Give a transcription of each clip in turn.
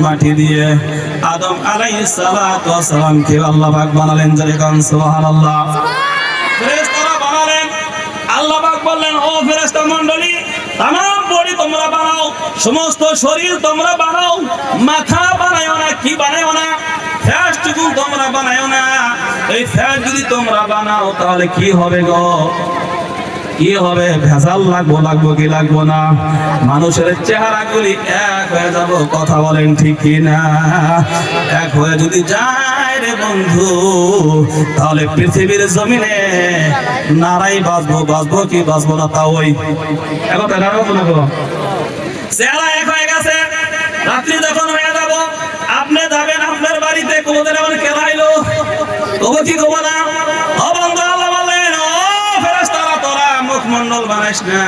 মাটি দিয়ে আদম আলাইহিস সালাতু ওয়াস সালামকে আল্লাহ পাক বানালেন। জোরে কোন সুবহানাল্লাহ। ফেরেশতারা বানালেন। আল্লাহ পাক বললেন, ও ফেরেশতা মণ্ডলী, तमाम বডি তোমরা বানাও, সমস্ত শরীর তোমরা বানাও, মাথা বানায়ো না, কি বানায়ো না, ফ্যাটটুকু তোমরা বানায়ো না। এই ফ্যাট যদি তোমরা বানাও তাহলে কি হবে গো? কি হবে? ভেজাল লাগবো কি লাগবো না? মানুষের চেহারাগুলি এক হয়ে যাব। কথা বলেন ঠিক কি না? এক হয়ে যদি যায় রে বন্ধু, তাহলে পৃথিবীর জমিনে নারাই বাঁচবো কি বাঁচবো না? তা ওই এখন চেহারা এক হয়ে গেছে। রাত্রি যখন হয়ে যাব, আপনি যাবেন আপনার বাড়িতে, কোনোদিন এমন খেলাইলো তবু কি করবো না? মুখমন্ডল বানাইস না,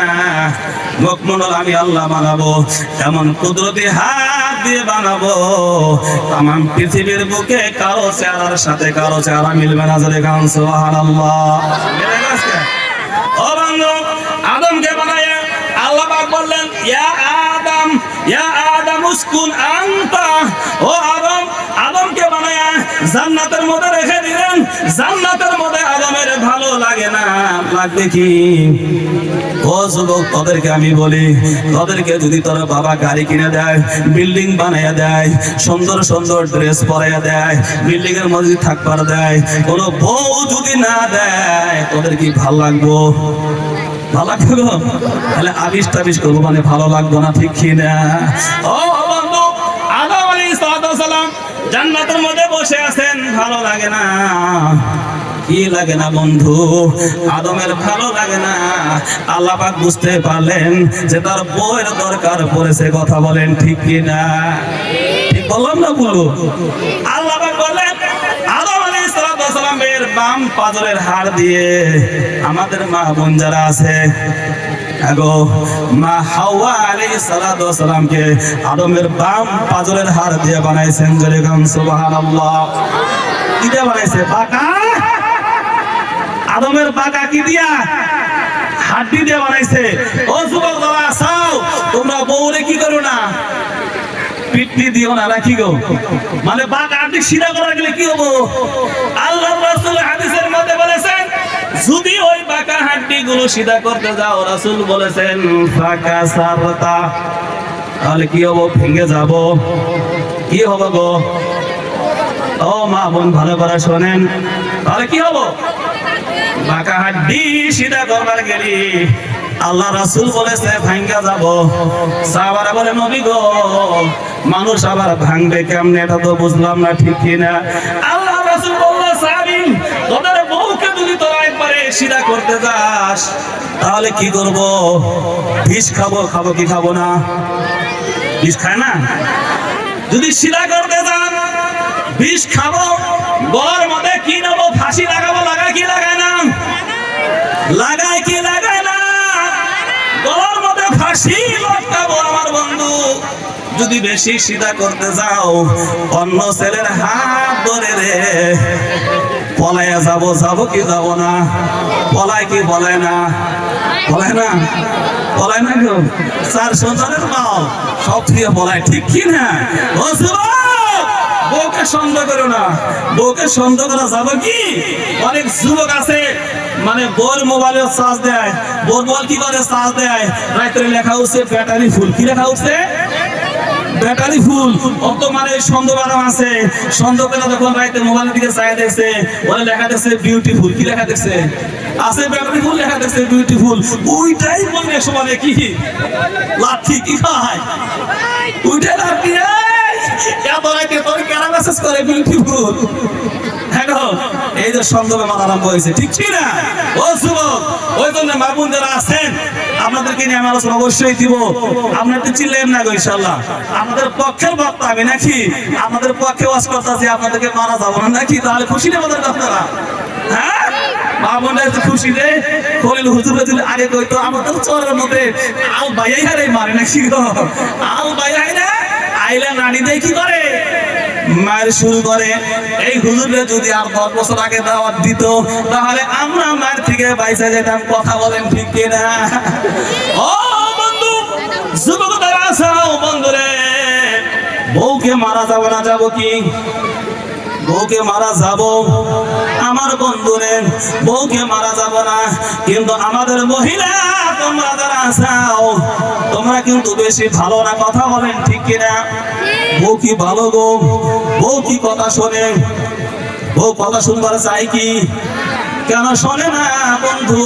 মুখমন্ডল আমি আল্লাহ বানাবো, এমন কুদরতি হাত দিয়ে বানাবো তামাম পৃথিবীর বুকে কারো চেহারার সাথে কারো চেহারা মিলবে না। জোরে গান সুবহানাল্লাহ। ও বন্ধু, আদমকে বানায়া আল্লাহ পাক বললেন, ইয়া আদম উসকুন আনতা। ও আদম, আদমকে বানায়া জান্নাতের মধ্যে রেখে দিলেন। জান্নাতের মধ্যে আদমের ভালো লাগে না, লাগবে কি? ও যুবক, তোদেরকে আমি বলি, তোদেরকে যদি তোর বাবা গাড়ি কিনে দেয়, বিল্ডিং বানাইয়া দেয়, সুন্দর সুন্দর ড্রেস পরাইয়া দেয়, বিল্ডিং এর মধ্যে থাকবার দেয়, কোনো বউ যদি না দেয়, তোদের কি ভালো লাগবো? ভালো লাগবে? তাহলে আবিষ টাবিষ করবো, মানে ভালো লাগবো না, ঠিক কি না? ও বন্ধু, আদম আলাইহিস সালাম জান্নাতের মধ্যে বসে আছেন, ভালো লাগে না? কি লাগে না বন্ধু? আদমের ভালো লাগে না। আল্লাহ পাক বুঝতে পারলেন যে তার বউয়ের দরকার পড়েছে। কথা বলেন ঠিক কি না? ঠিক বললাম না? বলো। আল্লাহ পাক বললেন, আদম আলাইহিস সালামের বাম পাজরের হাড় দিয়ে আমাদের মা বোন যারা আছে, মা হাওয়া আলাইহিস সালামকে আদমের বাম পাজরের হাড় দিয়ে বানাইছেন। জোরে গান সুবহানাল্লাহ। কি দিয়ে বানাইছে? বাঁকা। আদমের বাঁকা কি দিয়া? হাড্ডি দিয়ে বানাইছে। ও যুবক যারা আছো, তোমরা বউরে কি করো না? পিটনি দিও না, রাখি গো। মানে বাঁকা হাড্ডি সিধা করা গেলে কি হবো? আল্লাহর রাসূল হাদিসের মধ্যে বলেছেন, যদি ওই বাঁকা হাড্ডি গুলো সিধা করতে যাও, রাসূল বলেছেন ফাকা সারতা, তাহলে কি হবো? ভেঙে যাব। কি হবে গো? ও মা বোন ভালো করে শোনেন, তাহলে কি হবো? বাঁকা হাড্ডি সিধা করবার গেলি আল্লাহ রাসূল বলেছে ভাঙ্গা যাব। সাহাবারা বলে, নবী গো, মানুষ আবার ভাঙবে কেমনে? এটা তো বুঝলাম না, ঠিক কি না? আল্লাহ রাসূল বলল, সাহাবী, তোদের বউকে যদি তোরা একবারে সিধা করতে যাস, তাহলে কি করব? বিষ খাবো কি খাবো না? বিষ খায় না? যদি সিধা করতে যান, বিষ খাবো। গলার মধ্যে কি নেবো? ফাঁসি লাগাবো। লাগায় কি লাগায় না? লাগায় কি লাগায় না? গলার মধ্যে ফাঁসি লটকাবো। আমার বন্ধু, যদি বেশি সিধা করতে যাও, অন্য ছেলের হাত ধরে রে পলাইয়া যাবো কি যাবো না? পলায় কি পলায় না? পলায় না? পলায় না কেউ? 400 জনের মাও সব থেকে পলায়, ঠিক কি না? ও যুবক, বউকে সন্দেহ করো না। বউকে সন্দেহ করা যাবে কি? অনেক যুবক আছে, মানে বোর মোবাইলে চার্জ দেয়, বোর মোবাইল কি করে চার্জ দেয়, রাত্রে লেখা হচ্ছে ব্যাটারি ফুল। কি লেখা হচ্ছে? Battery full. অত মানে সন্দেহ বানাম আছে, সন্দেহ করে যখন রাইতে মোবাইলের দিকে চাই দেখছে, ওরা লেখা দেখছে বিউটিফুল। কি লেখা দেখছে? আছে ব্যাটারি ফুল, লেখা দেখছে বিউটিফুল। ওইটাই বলবে সমানে কি লাঠি কি খায়? ওইটাই লাঠি। এত রাইতে তোর কেন মেসেজ করে বিউটিফুল? এই যে সন্দেহে মাথা আরম্ভ হয়েছে, ঠিক না? ও যুবক, ওই জন্য মা বোন যারা আছেন, আপনাদেরকে নিয়ে আমি আলোচনা অবশ্যই দিব। আপনারা তো চিনলেন না গো, ইনশাআল্লাহ আমাদের পক্ষের বক্তা আমি নাকি? আমাদের পক্ষে ওয়াজ করতেছি, আপনাদেরকে মারা যাবো না নাকি? তাহলে খুশি নেই আমাদের আপনারা? হ্যাঁ, মা বোনরা একটু খুশি রে। খলিল হুজুর আগে কইতো আমাদের চরের মধ্যে আল বাইয়াই হারে মারে নাকি গো? আল বাইয়াই না আইলে নানি দেয় কি করে? মায়ের শুরু করে। এই হুজুরে যদি আর 10 বছর আগে দাওয়াত দিত, তাহলে আমরা মায়ের থেকে বাইসা যেতাম। কথা বলেন ঠিক কিনা? ও বন্ধু, যুবক যারা আছো বন্ধুরে, বউ বউকে মারা যাবে না, যাবো কি? বউকে মারা যাব আমার বন্ধুরে, বউকে মারা যাব না। কিন্তু আমাদের মহিলা তোমরা যারা আছো তোমরা কিন্তু বেশি ভালো না, কথা বলেন ঠিক কিনা? বউ কি ভালো গো? বউ কি কথা শোনে? বউ কথা শুনবার চাই কি? কেন শোনে না বন্ধু?